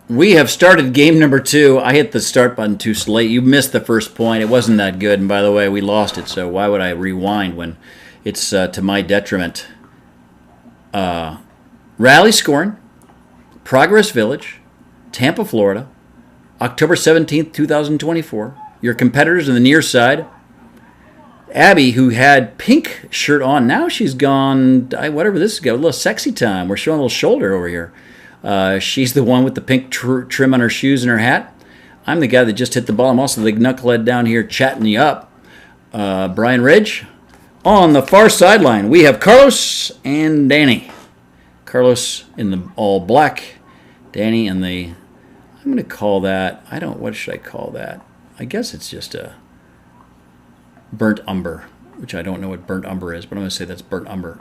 We have started game number 2. I hit the start button too late. You missed the first point. It wasn't that good. And by the way, we lost it. So why would I rewind when it's to my detriment? Rally scoring, Progress Village, Tampa, Florida, October 17th, 2024. Your competitors on the near side. Abby, who had pink shirt on, now she's gone, whatever this is, got a little sexy time. We're showing a little shoulder over here. She's the one with the pink trim on her shoes and her hat. I'm the guy that just hit the ball. I'm also the knucklehead down here chatting you up. Brian Ridge. On the far sideline, we have Carlos and Danny. Carlos in the all black. Danny in the, I'm going to call that, what should I call that? I guess it's just a burnt umber, which I don't know what burnt umber is, but I'm going to say that's burnt umber.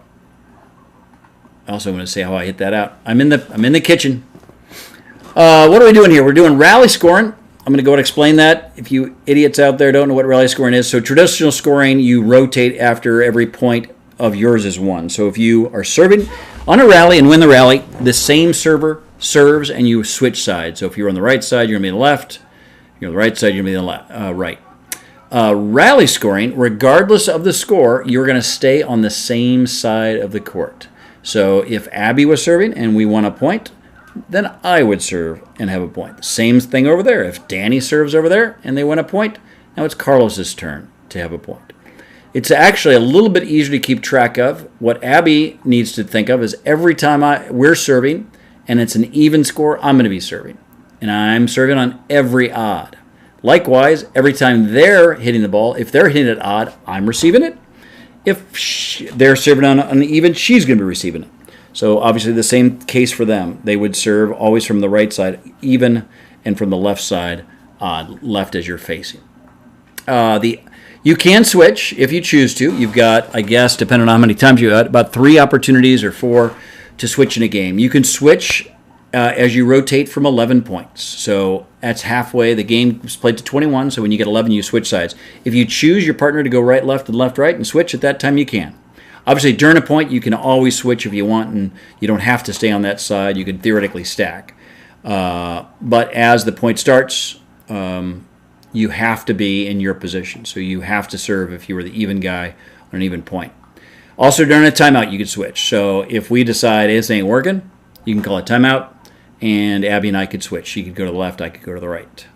Also, I'm going to say how I hit that out. I'm in the kitchen. What are we doing here? We're doing rally scoring. I'm going to go and explain that. If you idiots out there don't know what rally scoring is, so traditional scoring, you rotate after every point of yours is won. So if you are serving on a rally and win the rally, the same server serves and you switch sides. So if you're on the right side, you're going to be on the left. If you're on the right side, you're going to be on the right. Rally scoring, regardless of the score, you're going to stay on the same side of the court. So if Abby was serving and we won a point, then I would serve and have a point. Same thing over there. If Danny serves over there and they win a point, now it's Carlos's turn to have a point. It's actually a little bit easier to keep track of. What Abby needs to think of is every time we're serving and it's an even score, I'm going to be serving. And I'm serving on every odd. Likewise, every time they're hitting the ball, if they're hitting it odd, I'm receiving it. If they're serving on an even, she's going to be receiving it. So obviously the same case for them. They would serve always from the right side even and from the left side odd, left as you're facing. You can switch if you choose to. You've got, I guess, depending on how many times you had, about 3 opportunities or 4 to switch in a game. You can switch as you rotate from 11 points. So that's halfway. The game is played to 21, so when you get 11, you switch sides. If you choose your partner to go right, left, and left, right, and switch at that time, you can. Obviously, during a point, you can always switch if you want, and you don't have to stay on that side. You can theoretically stack. But as the point starts, you have to be in your position. So you have to serve if you were the even guy on an even point. Also, during a timeout, you can switch. So if we decide this ain't working, you can call a timeout, and Abby and I could switch. She could go to the left, I could go to the right.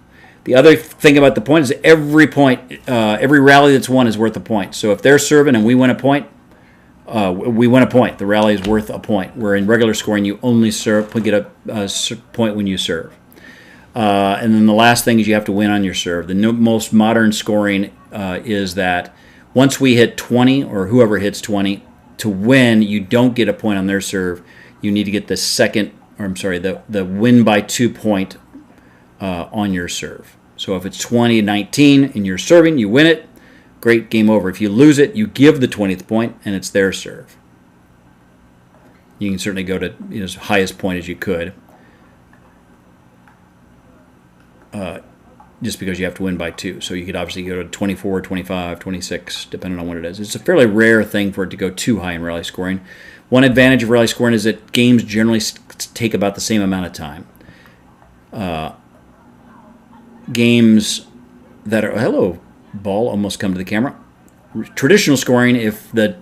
The other thing about the point is every point, every rally that's won is worth a point. So if they're serving and we win a point, we win a point. The rally is worth a point. Where in regular scoring, you only get a point when you serve. And then the last thing is you have to win on your serve. The most modern scoring is that once we hit 20, or whoever hits 20, to win, you don't get a point on their serve. You need to get the win by 2 point on your serve. So if it's 20-19 and you're serving, you win it. Great, game over. If you lose it, you give the 20th point, and it's their serve. You can certainly go to as highest point as you could, just because you have to win by 2. So you could obviously go to 24, 25, 26, depending on what it is. It's a fairly rare thing for it to go too high in rally scoring. One advantage of rally scoring is that games generally take about the same amount of time. Games that are... Hello, ball, almost come to the camera. Traditional scoring, if the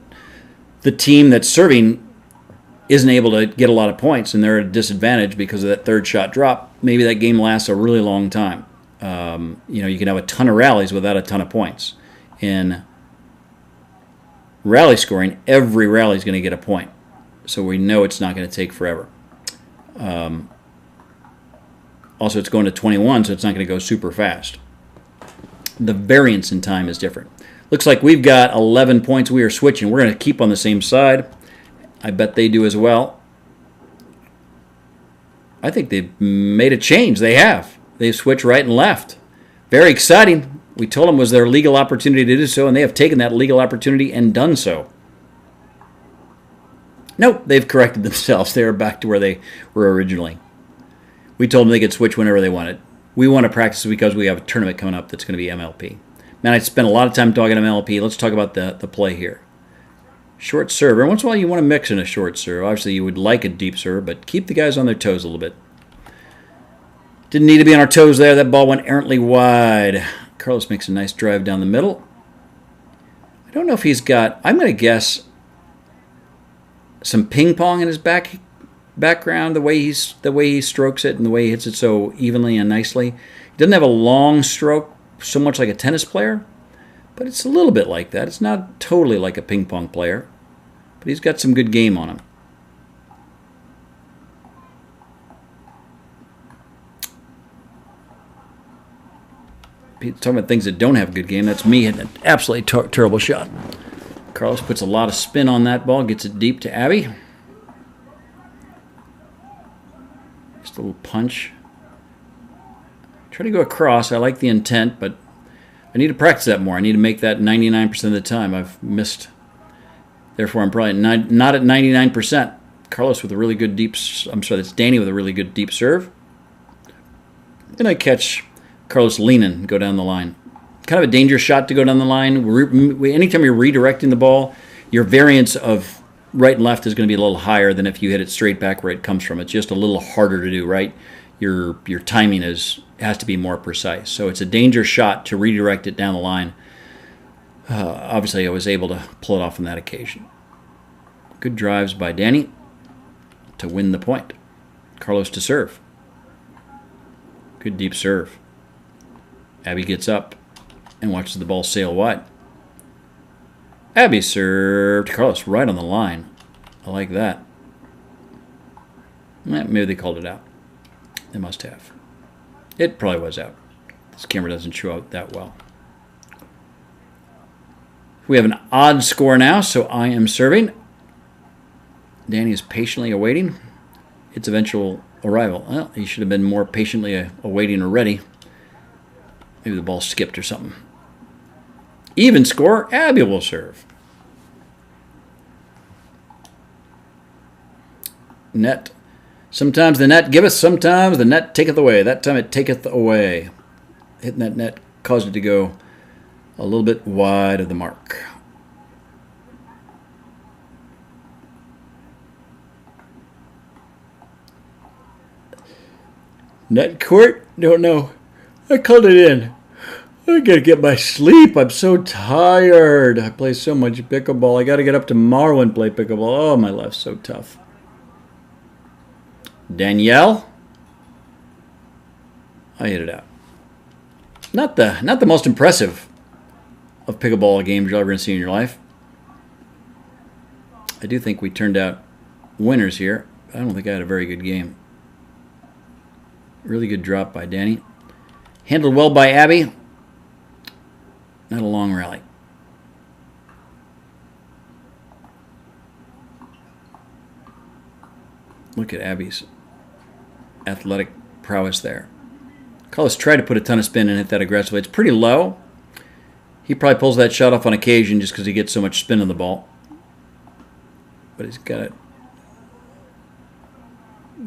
team that's serving isn't able to get a lot of points and they're at a disadvantage because of that third shot drop, maybe that game lasts a really long time. You can have a ton of rallies without a ton of points. In rally scoring, every rally is going to get a point. So we know it's not going to take forever. Also, it's going to 21, so it's not going to go super fast. The variance in time is different. Looks like we've got 11 points. We are switching. We're going to keep on the same side. I bet they do as well. I think they've made a change. They have. They've switched right and left. Very exciting. We told them it was their legal opportunity to do so, and they have taken that legal opportunity and done so. Nope, they've corrected themselves. They are back to where they were originally. We told them they could switch whenever they wanted. We want to practice because we have a tournament coming up that's going to be MLP. Man, I spent a lot of time talking MLP. Let's talk about the play here. Short serve. Every once in a while you want to mix in a short serve. Obviously you would like a deep serve, but keep the guys on their toes a little bit. Didn't need to be on our toes there. That ball went errantly wide. Carlos makes a nice drive down the middle. I don't know if he's got, I'm going to guess, some ping pong in his background, the way he strokes it and the way he hits it so evenly and nicely. He doesn't have a long stroke, so much like a tennis player, but it's a little bit like that. It's not totally like a ping pong player, but he's got some good game on him. Talking about things that don't have a good game, that's me hitting an absolutely terrible shot. Carlos puts a lot of spin on that ball, gets it deep to Abby. Just a little punch. Try to go across. I like the intent, but I need to practice that more. I need to make that 99% of the time. I've missed. Therefore, I'm probably not at 99%. Carlos with a really good deep. I'm sorry, that's Danny with a really good deep serve. And I catch Carlos leaning, go down the line. Kind of a dangerous shot to go down the line. Anytime you're redirecting the ball, your variance of right and left is going to be a little higher than if you hit it straight back where it comes from. It's just a little harder to do, right? Your timing has to be more precise. So it's a dangerous shot to redirect it down the line. Obviously, I was able to pull it off on that occasion. Good drives by Danny to win the point. Carlos to serve. Good deep serve. Abby gets up and watches the ball sail wide. Abby served Carlos right on the line. I like that. Maybe they called it out. They must have. It probably was out. This camera doesn't show out that well. We have an odd score now, so I am serving. Danny is patiently awaiting its eventual arrival. Well, he should have been more patiently awaiting already. Maybe the ball skipped or something. Even score, Abby will serve. Net. Sometimes the net giveth, sometimes the net taketh away. That time it taketh away. Hitting that net caused it to go a little bit wide of the mark. Net court? Don't know. I called it in. I gotta get my sleep. I'm so tired. I play so much pickleball. I gotta get up tomorrow and play pickleball. Oh, my life's so tough. Danielle. I hit it out. Not the most impressive of pickleball games you're ever gonna see in your life. I do think we turned out winners here. I don't think I had a very good game. Really good drop by Danny. Handled well by Abby. Not a long rally. Look at Abby's athletic prowess there. Carlos tried to put a ton of spin and hit that aggressively. It's pretty low. He probably pulls that shot off on occasion just because he gets so much spin on the ball. But he's got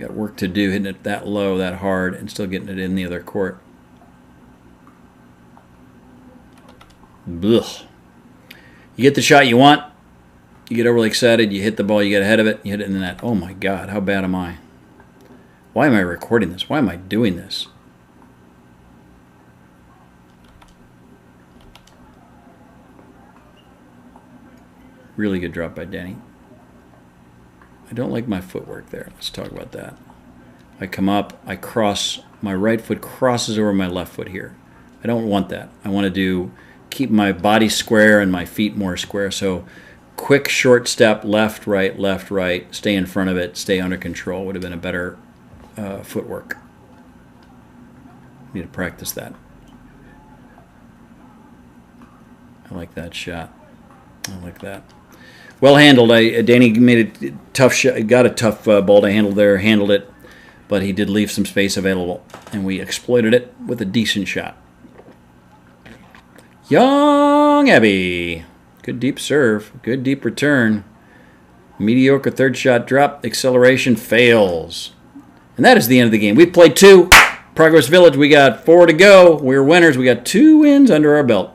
work to do hitting it that low, that hard, and still getting it in the other court. Blech. You get the shot you want, you get overly excited, you hit the ball, you get ahead of it, you hit it in the net. Oh my God, how bad am I? Why am I recording this? Why am I doing this? Really good drop by Danny. I don't like my footwork there. Let's talk about that. I come up, I cross, my right foot crosses over my left foot here. I don't want that. I want to keep my body square and my feet more square. So quick, short step, left, right, stay in front of it, stay under control would have been a better footwork. Need to practice that. I like that shot. I like that. Well handled. Danny made a tough shot. Got a tough ball to handle there. Handled it, but he did leave some space available, and we exploited it with a decent shot. Young Abby. Good deep serve. Good deep return. Mediocre third shot drop. Acceleration fails. And that is the end of the game. We've played 2. Progress Village, we got 4 to go. We're winners. We got 2 wins under our belt.